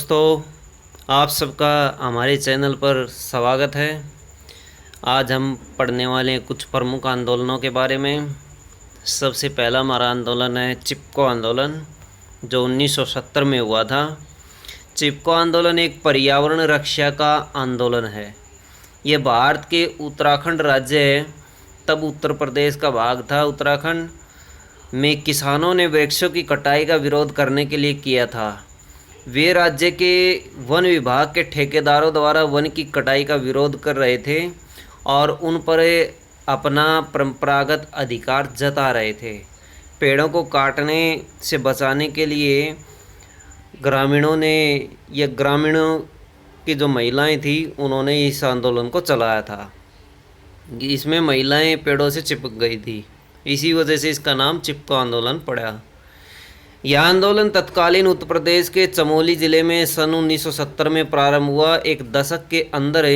दोस्तों, आप सबका हमारे चैनल पर स्वागत है। आज हम पढ़ने वाले हैं कुछ प्रमुख आंदोलनों के बारे में। सबसे पहला हमारा आंदोलन है चिपको आंदोलन, जो 1970 में हुआ था। चिपको आंदोलन एक पर्यावरण रक्षा का आंदोलन है। ये भारत के उत्तराखंड राज्य है, तब उत्तर प्रदेश का भाग था। उत्तराखंड में किसानों ने वृक्षों की कटाई का विरोध करने के लिए किया था। वे राज्य के वन विभाग के ठेकेदारों द्वारा वन की कटाई का विरोध कर रहे थे और उन पर अपना परंपरागत अधिकार जता रहे थे। पेड़ों को काटने से बचाने के लिए ग्रामीणों की जो महिलाएं थी, उन्होंने इस आंदोलन को चलाया था। इसमें महिलाएं पेड़ों से चिपक गई थी, इसी वजह से इसका नाम चिपको आंदोलन पड़ा। यह आंदोलन तत्कालीन उत्तर प्रदेश के चमोली जिले में सन 1970 में प्रारंभ हुआ। एक दशक के अंदर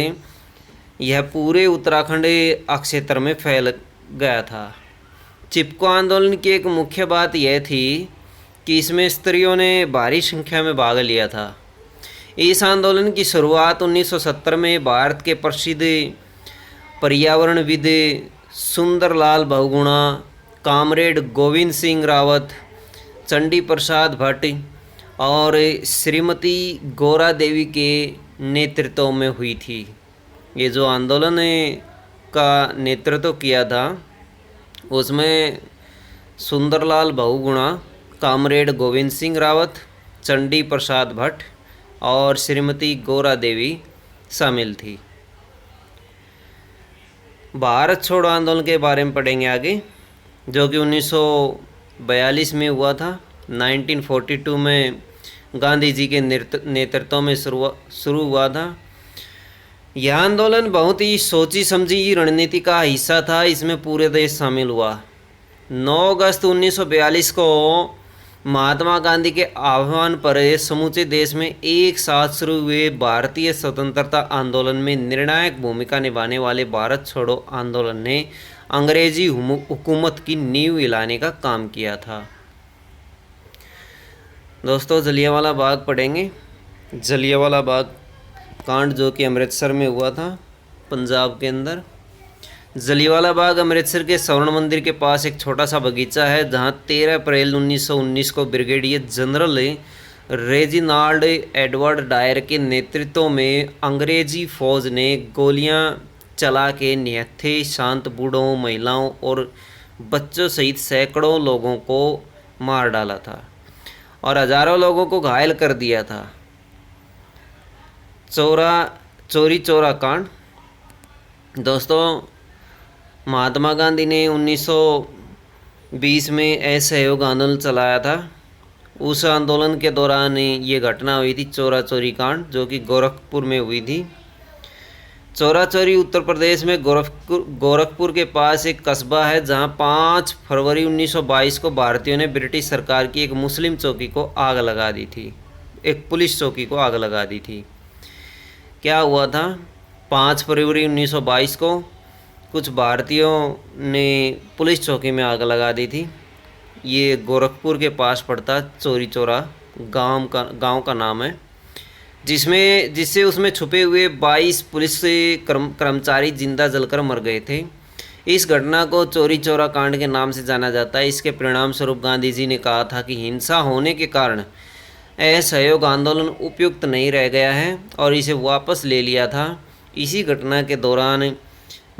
यह पूरे उत्तराखंड क्षेत्र में फैल गया था। चिपको आंदोलन की एक मुख्य बात यह थी कि इसमें स्त्रियों ने भारी संख्या में भाग लिया था। इस आंदोलन की शुरुआत 1970 में भारत के प्रसिद्ध पर्यावरणविद सुंदरलाल बहुगुणा, कॉमरेड गोविंद सिंह रावत, चंडी प्रसाद भट्ट और श्रीमती गौरा देवी के नेतृत्व में हुई थी। ये जो आंदोलन का नेतृत्व किया था, उसमें सुंदरलाल बहुगुणा, कॉमरेड गोविंद सिंह रावत, चंडी प्रसाद भट्ट और श्रीमती गौरा देवी शामिल थी। भारत छोड़ो आंदोलन के बारे में पढ़ेंगे आगे, जो कि 1942 में हुआ था। 1942 में गांधी जी के नेतृत्व में शुरू हुआ था। यह आंदोलन बहुत ही सोची समझी रणनीति का हिस्सा था। इसमें पूरे देश शामिल हुआ। 9 अगस्त 1942 को महात्मा गांधी के आह्वान पर समूचे देश में एक साथ शुरू हुए भारतीय स्वतंत्रता आंदोलन में निर्णायक भूमिका निभाने वाले भारत छोड़ो आंदोलन ने अंग्रेजी हुकूमत की नींव हिलाने का काम किया था। दोस्तों, जलियांवाला बाग पढ़ेंगे। जलियांवाला बाग कांड जो कि अमृतसर में हुआ था, पंजाब के अंदर। जलियांवाला बाग अमृतसर के स्वर्ण मंदिर के पास एक छोटा सा बगीचा है, जहां 13 अप्रैल 1919 को brigadier general Reginald Edward Dyer के नेतृत्व में अंग्रेजी फौज ने गोलियां चला के निहत्थे शांत बूढ़ों, महिलाओं और बच्चों सहित सैकड़ों लोगों को मार डाला था और हजारों लोगों को घायल कर दिया था। चौरी चौरा कांड। दोस्तों, महात्मा गांधी ने 1920 में असहयोग आंदोलन चलाया था। उस आंदोलन के दौरान ये घटना हुई थी, चौरा चौरी कांड, जो कि गोरखपुर में हुई थी। चौरा चौरी उत्तर प्रदेश में गोरखपुर के पास एक कस्बा है, जहां 5 फरवरी 1922 को भारतीयों ने ब्रिटिश सरकार की एक मुस्लिम चौकी को आग लगा दी थी। एक पुलिस चौकी को आग लगा दी थी। क्या हुआ था? 5 फरवरी 1922 को कुछ भारतीयों ने पुलिस चौकी में आग लगा दी थी। ये गोरखपुर के पास पड़ता चौरी चौरा गांव का नाम है, जिससे उसमें छुपे हुए 22 पुलिस कर्मचारी जिंदा जलकर मर गए थे। इस घटना को चौरी चौरा कांड के नाम से जाना जाता है। इसके परिणाम स्वरूप गांधी जी ने कहा था कि हिंसा होने के कारण असहयोग आंदोलन उपयुक्त नहीं रह गया है और इसे वापस ले लिया था। इसी घटना के दौरान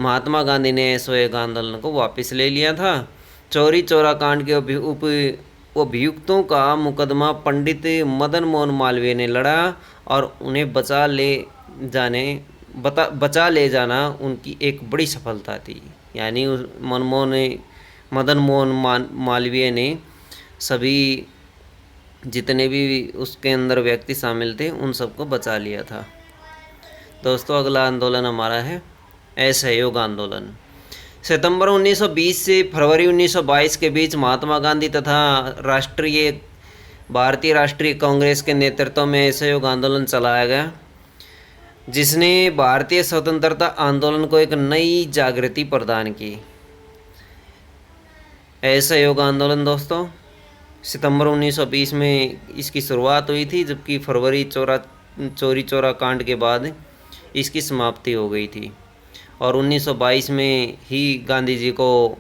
महात्मा गांधी ने असहयोग आंदोलन को वापस ले लिया था। चौरी चौरा कांड के अभियुक्तों का मुकदमा पंडित मदन मोहन मालवीय ने लड़ा और उन्हें बचा ले जाना उनकी एक बड़ी सफलता थी। यानी मदन मोहन मालवीय ने सभी जितने भी उसके अंदर व्यक्ति शामिल थे, उन सबको बचा लिया था। दोस्तों, अगला आंदोलन हमारा है असहयोग आंदोलन। सितंबर 1920 से फरवरी 1922 के बीच महात्मा गांधी तथा भारतीय राष्ट्रीय कांग्रेस के नेतृत्व में असहयोग आंदोलन चलाया गया, जिसने भारतीय स्वतंत्रता आंदोलन को एक नई जागृति प्रदान की। असहयोग आंदोलन दोस्तों सितंबर 1920 में इसकी शुरुआत हुई थी, जबकि फरवरी चौरी चौरा कांड के बाद इसकी समाप्ति हो गई थी। और 1922 में ही गांधी जी को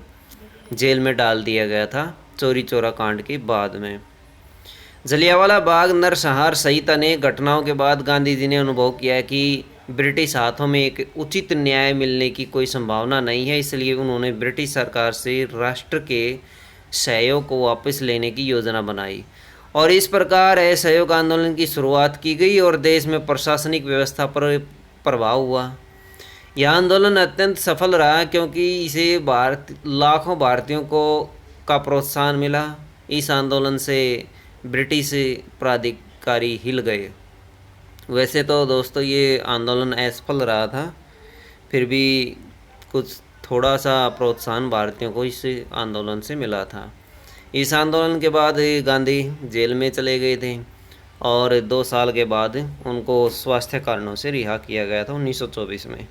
जेल में डाल दिया गया था चौरी चौरा कांड के बाद में। जलियांवाला बाग, नरसंहार सहित अनेक घटनाओं के बाद गांधी जी ने अनुभव किया कि ब्रिटिश हाथों में एक उचित न्याय मिलने की कोई संभावना नहीं है, इसलिए उन्होंने ब्रिटिश सरकार से राष्ट्र के सहयोग को वापस लेने की योजना बनाई और इस प्रकार असहयोग आंदोलन की शुरुआत की गई और देश में प्रशासनिक व्यवस्था पर प्रभाव हुआ। यह आंदोलन अत्यंत सफल रहा क्योंकि इसे लाखों भारतीयों को का प्रोत्साहन मिला। इस आंदोलन से ब्रिटिश प्राधिकारी हिल गए। वैसे तो दोस्तों ये आंदोलन असफल रहा था, फिर भी कुछ थोड़ा सा प्रोत्साहन भारतीयों को इस आंदोलन से मिला था। इस आंदोलन के बाद गांधी जेल में चले गए थे और 2 साल के बाद उनको स्वास्थ्य कारणों से रिहा किया गया था 1924 में।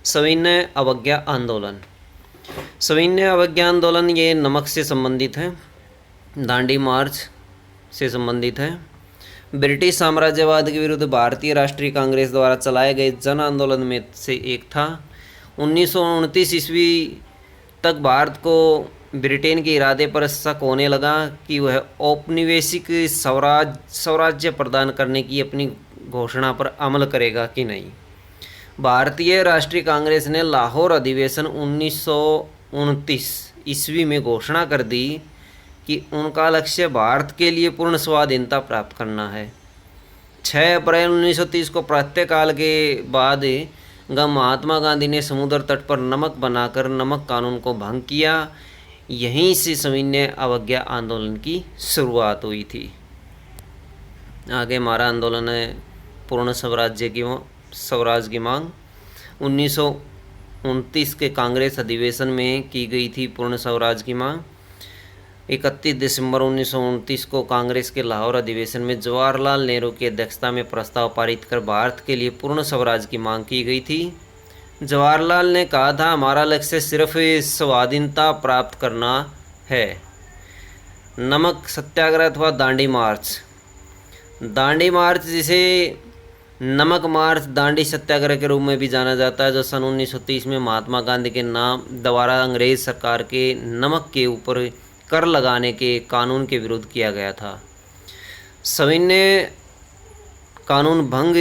सविनय अवज्ञा आंदोलन। सविनय अवज्ञा आंदोलन ये नमक से संबंधित है, दांडी मार्च से संबंधित है। ब्रिटिश साम्राज्यवाद के विरुद्ध भारतीय राष्ट्रीय कांग्रेस द्वारा चलाए गए जन आंदोलन में से एक था। 1929 ईस्वी तक भारत को ब्रिटेन के इरादे पर शक होने लगा कि वह औपनिवेशिक स्वराज्य प्रदान करने की अपनी घोषणा पर अमल करेगा कि नहीं। भारतीय राष्ट्रीय कांग्रेस ने लाहौर अधिवेशन 1929 ईस्वी में घोषणा कर दी कि उनका लक्ष्य भारत के लिए पूर्ण स्वाधीनता प्राप्त करना है। 6 अप्रैल 1930 को प्रातःकाल के बाद महात्मा गांधी ने समुद्र तट पर नमक बनाकर नमक कानून को भंग किया। यहीं से सविनय अवज्ञा आंदोलन की शुरुआत हुई थी। आगे हमारा आंदोलन है पूर्ण स्वराज की मांग। 1929 के कांग्रेस अधिवेशन में की गई थी पूर्ण स्वराज की मांग। 31 दिसंबर 1929 को कांग्रेस के लाहौर अधिवेशन में जवाहरलाल नेहरू की अध्यक्षता में प्रस्ताव पारित कर भारत के लिए पूर्ण स्वराज की मांग की गई थी। जवाहरलाल ने कहा था, हमारा लक्ष्य सिर्फ स्वाधीनता प्राप्त करना है। नमक सत्याग्रह अथवा दांडी मार्च। दांडी मार्च जिसे नमक मार्च दांडी सत्याग्रह के रूप में भी जाना जाता है, जो सन 1930 में महात्मा गांधी के नाम द्वारा अंग्रेज सरकार के नमक के ऊपर कर लगाने के कानून के विरुद्ध किया गया था। सविनय कानून भंग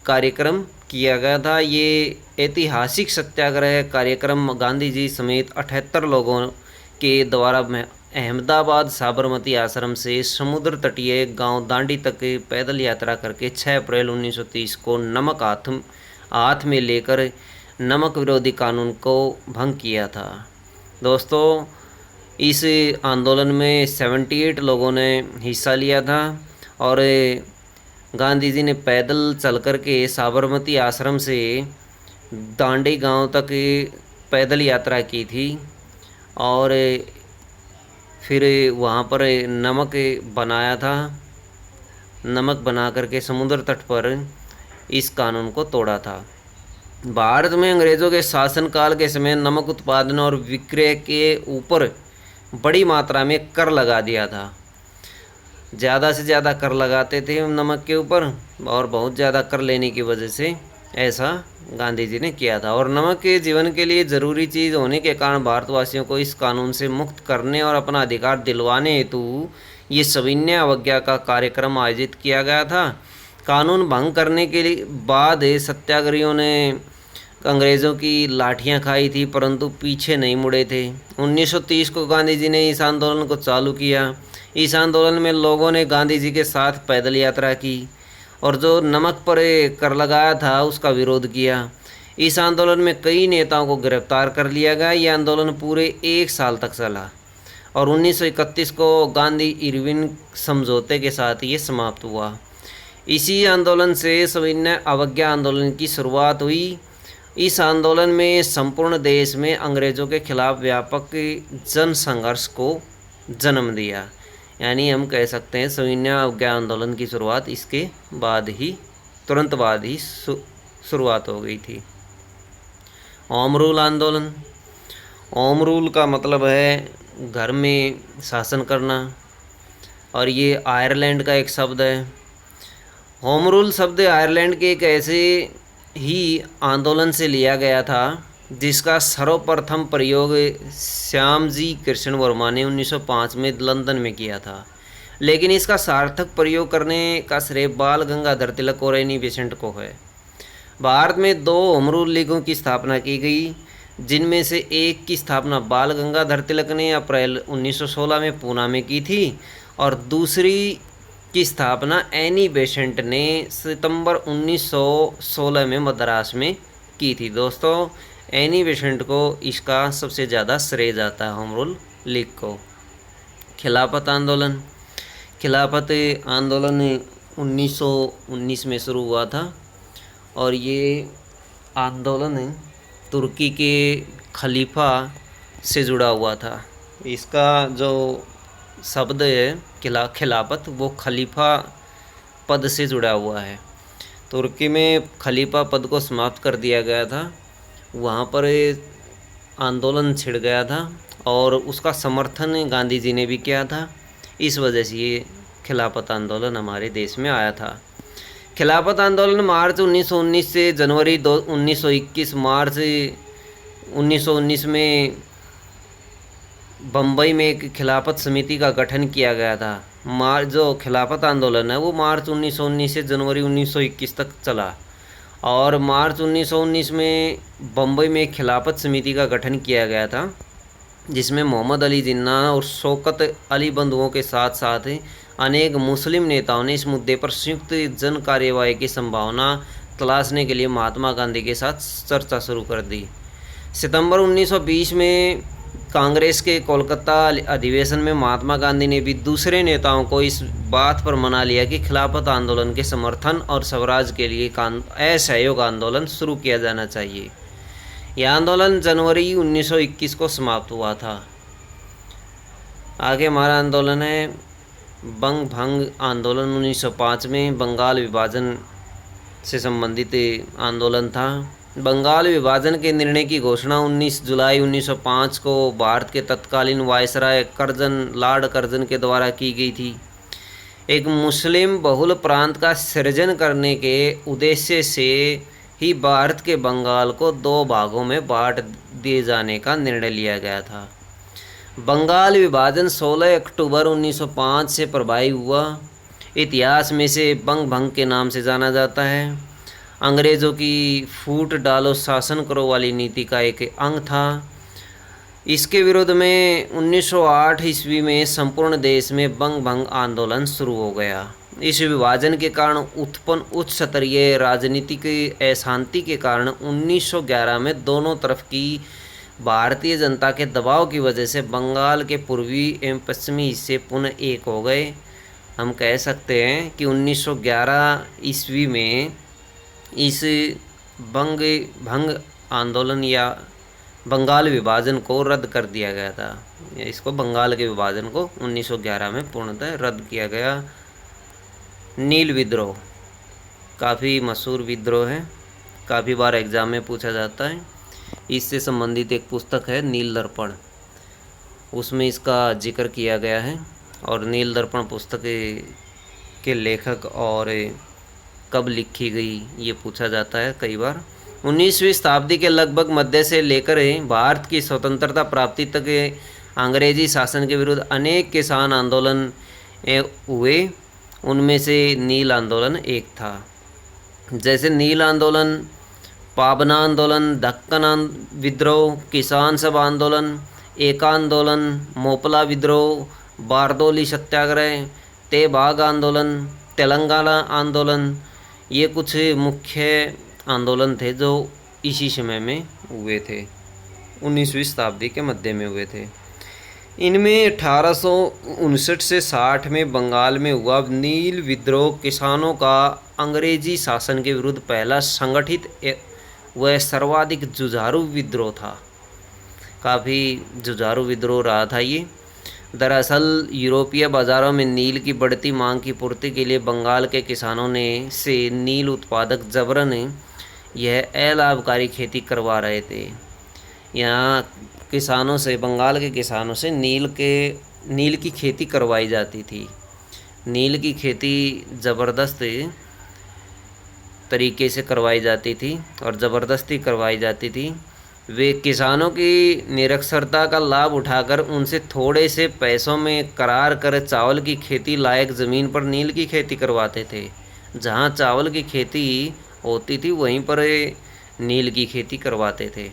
कार्यक्रम किया गया था। ये ऐतिहासिक सत्याग्रह कार्यक्रम गांधी जी समेत 78 लोगों के द्वारा अहमदाबाद साबरमती आश्रम से समुद्र तटीय गांव दांडी तक पैदल यात्रा करके 6 अप्रैल 1930 को नमक हाथ में लेकर नमक विरोधी कानून को भंग किया था। दोस्तों इस आंदोलन में 78 लोगों ने हिस्सा लिया था और गांधी जी ने पैदल चल कर के साबरमती आश्रम से दांडी गांव तक पैदल यात्रा की थी और फिर वहाँ पर नमक बनाया था। नमक बना करके समुद्र तट पर इस कानून को तोड़ा था। भारत में अंग्रेज़ों के शासनकाल के समय नमक उत्पादन और विक्रय के ऊपर बड़ी मात्रा में कर लगा दिया था। ज़्यादा से ज़्यादा कर लगाते थे नमक के ऊपर और बहुत ज़्यादा कर लेने की वजह से ऐसा गांधी जी ने किया था। और नमक के जीवन के लिए ज़रूरी चीज़ होने के कारण भारतवासियों को इस कानून से मुक्त करने और अपना अधिकार दिलवाने हेतु ये सविनय अवज्ञा का कार्यक्रम आयोजित किया गया था। कानून भंग करने के बाद सत्याग्रहियों ने अंग्रेज़ों की लाठियां खाई थी, परंतु पीछे नहीं मुड़े थे। 1930 को गांधी जी ने इस आंदोलन को चालू किया। इस आंदोलन में लोगों ने गांधी जी के साथ पैदल यात्रा की और जो नमक पर कर लगाया था उसका विरोध किया। इस आंदोलन में कई नेताओं को गिरफ्तार कर लिया गया। यह आंदोलन पूरे 1 साल तक चला और 1931 को गांधी इरविन समझौते के साथ ये समाप्त हुआ। इसी आंदोलन से सविनय अवज्ञा आंदोलन की शुरुआत हुई। इस आंदोलन में संपूर्ण देश में अंग्रेज़ों के खिलाफ व्यापक जन संघर्ष को जन्म दिया। यानी हम कह सकते हैं सविनय अवज्ञा आंदोलन की शुरुआत इसके बाद ही तुरंत बाद ही शुरुआत हो गई थी। होम रूल आंदोलन। होम रूल का मतलब है घर में शासन करना। और ये आयरलैंड का एक शब्द है। होम रूल शब्द आयरलैंड के एक ऐसे ही आंदोलन से लिया गया था जिसका सर्वप्रथम प्रयोग श्यामजी कृष्ण वर्मा ने 1905 में लंदन में किया था, लेकिन इसका सार्थक प्रयोग करने का श्रेय बाल गंगाधर तिलक और एनी बेसेंट को है। भारत में 2 होम रूल लीगों की स्थापना की गई, जिनमें से एक की स्थापना बाल गंगाधर तिलक ने अप्रैल 1916 में पूना में की थी और दूसरी की स्थापना एनी बेसेंट ने सितंबर 1916 में मद्रास में की थी। दोस्तों, एनी बेसेंट को इसका सबसे ज़्यादा श्रेय जाता है होम रूल लीग को। खिलाफत आंदोलन 1919 में शुरू हुआ था और ये आंदोलन तुर्की के खलीफा से जुड़ा हुआ था। इसका जो शब्द है खिलाफत, वो खलीफा पद से जुड़ा हुआ है। तुर्की में खलीफा पद को समाप्त कर दिया गया था, वहाँ पर आंदोलन छिड़ गया था और उसका समर्थन गांधी जी ने भी किया था। इस वजह से ये खिलाफत आंदोलन हमारे देश में आया था। खिलाफत आंदोलन मार्च 1919 से जनवरी 1921 मार्च 1919 में बम्बई में एक खिलाफत समिति का गठन किया गया था। जो खिलाफत आंदोलन है वो मार्च 1919 से जनवरी 1921 तक चला और मार्च 1919 में बम्बई में एक खिलाफत समिति का गठन किया गया था, जिसमें मोहम्मद अली जिन्ना और शौकत अली बंधुओं के साथ साथ अनेक मुस्लिम नेताओं ने इस मुद्दे पर संयुक्त जन कार्यवाही की संभावना तलाशने के लिए महात्मा गांधी के साथ चर्चा शुरू कर दी। सितंबर 1920 में कांग्रेस के कोलकाता अधिवेशन में महात्मा गांधी ने भी दूसरे नेताओं को इस बात पर मना लिया कि खिलाफत आंदोलन के समर्थन और स्वराज के लिए असहयोग आंदोलन शुरू किया जाना चाहिए। यह आंदोलन जनवरी 1921 को समाप्त हुआ था। आगे हमारा आंदोलन है बंग भंग आंदोलन। 1905 में बंगाल विभाजन से संबंधित आंदोलन था। बंगाल विभाजन के निर्णय की घोषणा 19 जुलाई 1905 को भारत के तत्कालीन वायसराय लॉर्ड कर्जन के द्वारा की गई थी। एक मुस्लिम बहुल प्रांत का सृजन करने के उद्देश्य से ही भारत के बंगाल को 2 भागों में बांट दिए जाने का निर्णय लिया गया था। बंगाल विभाजन 16 अक्टूबर 1905 से प्रभावी हुआ। इतिहास में से बंग भंग के नाम से जाना जाता है। अंग्रेज़ों की फूट डालो शासन करो वाली नीति का एक अंग था। इसके विरोध में 1908 ईस्वी में संपूर्ण देश में बंग भंग आंदोलन शुरू हो गया। इस विभाजन के कारण उत्पन्न उच्च स्तरीय राजनीतिक अशांति के कारण 1911 में दोनों तरफ की भारतीय जनता के दबाव की वजह से बंगाल के पूर्वी एवं पश्चिमी हिस्से पुनः एक हो गए। हम कह सकते हैं कि 1911 ईस्वी में इस बंग भंग आंदोलन या बंगाल विभाजन को रद्द कर दिया गया था। इसको बंगाल के विभाजन को 1911 में पूर्णतः रद्द किया गया। नील विद्रोह काफ़ी मशहूर विद्रोह है, काफ़ी बार एग्ज़ाम में पूछा जाता है। इससे संबंधित एक पुस्तक है नील दर्पण, उसमें इसका जिक्र किया गया है। और नील दर्पण पुस्तक के लेखक और कब लिखी गई ये पूछा जाता है कई बार। 19वीं शताब्दी के लगभग मध्य से लेकर भारत की स्वतंत्रता प्राप्ति तक अंग्रेजी शासन के विरुद्ध अनेक किसान आंदोलन हुए। उनमें से नील आंदोलन एक था। जैसे नील आंदोलन, पाबना आंदोलन, दक्कन विद्रोह, किसान सभा आंदोलन, एकांदोलन, मोपला विद्रोह, बारदोली सत्याग्रह, तेबाग आंदोलन, तेलंगाना आंदोलन, ये कुछ मुख्य आंदोलन थे जो इसी समय में हुए थे, 19वीं शताब्दी के मध्य में हुए थे। इनमें 1859 से 60 में बंगाल में हुआ नील विद्रोह किसानों का अंग्रेजी शासन के विरुद्ध पहला संगठित व सर्वाधिक जुझारू विद्रोह था। काफ़ी जुझारू विद्रोह रहा था ये। दरअसल यूरोपीय बाज़ारों में नील की बढ़ती मांग की पूर्ति के लिए बंगाल के किसानों ने से नील उत्पादक जबरन यह अलाभकारी खेती करवा रहे थे। यहाँ किसानों से, बंगाल के किसानों से नील की खेती करवाई जाती थी। नील की खेती ज़बरदस्त तरीके से करवाई जाती थी और ज़बरदस्ती करवाई जाती थी। वे किसानों की निरक्षरता का लाभ उठाकर उनसे थोड़े से पैसों में करार कर चावल की खेती लायक ज़मीन पर नील की खेती करवाते थे। जहाँ चावल की खेती होती थी वहीं पर नील की खेती करवाते थे।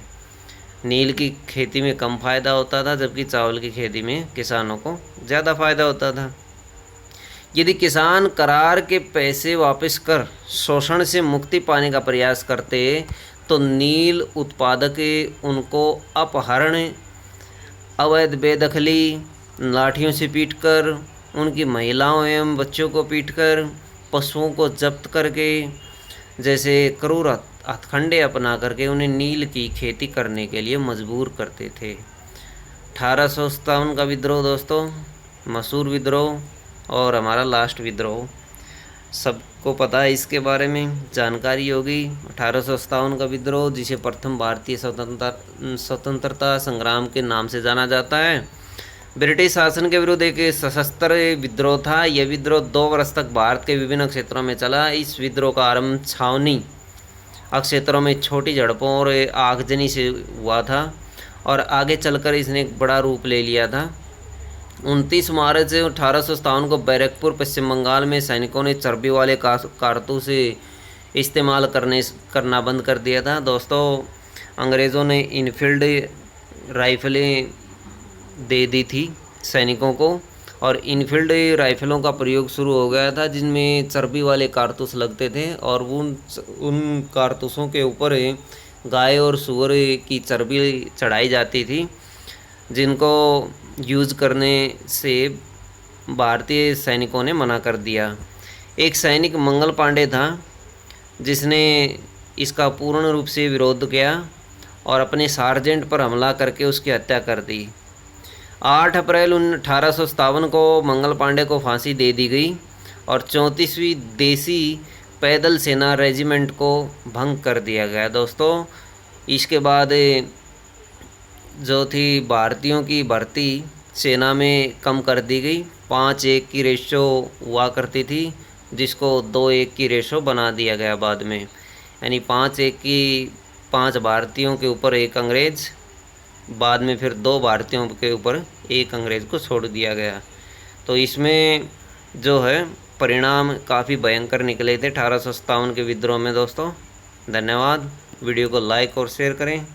नील की खेती में कम फ़ायदा होता था, जबकि चावल की खेती में किसानों को ज़्यादा फ़ायदा होता था। यदि किसान करार के पैसे वापस कर शोषण से मुक्ति पाने का प्रयास करते तो नील उत्पादक उनको अपहरण, अवैध बेदखली, लाठियों से पीटकर, उनकी महिलाओं एवं बच्चों को पीटकर, पशुओं को जब्त करके जैसे क्रूर हथकंडे अपना करके उन्हें नील की खेती करने के लिए मजबूर करते थे। 1857 का विद्रोह दोस्तों, मसूर विद्रोह और हमारा लास्ट विद्रोह, सबको पता है इसके बारे में, जानकारी होगी। 1857 का विद्रोह, जिसे प्रथम भारतीय स्वतंत्रता संग्राम के नाम से जाना जाता है, ब्रिटिश शासन के विरुद्ध एक सशस्त्र विद्रोह था। यह विद्रोह 2 वर्ष तक भारत के विभिन्न क्षेत्रों में चला। इस विद्रोह का आरंभ छावनी क्षेत्रों में छोटी झड़पों और आगजनी से हुआ था और आगे चलकर इसने एक बड़ा रूप ले लिया था। 29 मार्च 1857 को बैरकपुर पश्चिम बंगाल में सैनिकों ने चर्बी वाले कारतूस इस्तेमाल करना बंद कर दिया था। दोस्तों, अंग्रेज़ों ने इनफील्ड राइफलें दे दी थी सैनिकों को और इनफील्ड राइफलों का प्रयोग शुरू हो गया था, जिनमें चर्बी वाले कारतूस लगते थे और उन कारतूसों के ऊपर गाय और सूअर की चर्बी चढ़ाई जाती थी, जिनको यूज़ करने से भारतीय सैनिकों ने मना कर दिया। एक सैनिक मंगल पांडे था जिसने इसका पूर्ण रूप से विरोध किया और अपने सार्जेंट पर हमला करके उसकी हत्या कर दी। 8 अप्रैल 1857 को मंगल पांडे को फांसी दे दी गई और 34वीं देसी पैदल सेना रेजिमेंट को भंग कर दिया गया। दोस्तों, इसके बाद जो थी भारतीयों की भर्ती सेना में कम कर दी गई। 5-1 की रेशो हुआ करती थी, जिसको 2-1 की रेशो बना दिया गया बाद में, यानी 5-1 की 5 भारतीयों के ऊपर 1 अंग्रेज़, बाद में फिर 2 भारतीयों के ऊपर 1 अंग्रेज़ को छोड़ दिया गया। तो इसमें जो है परिणाम काफ़ी भयंकर निकले थे 1857 के विद्रोह में। दोस्तों, धन्यवाद। वीडियो को लाइक और शेयर करें।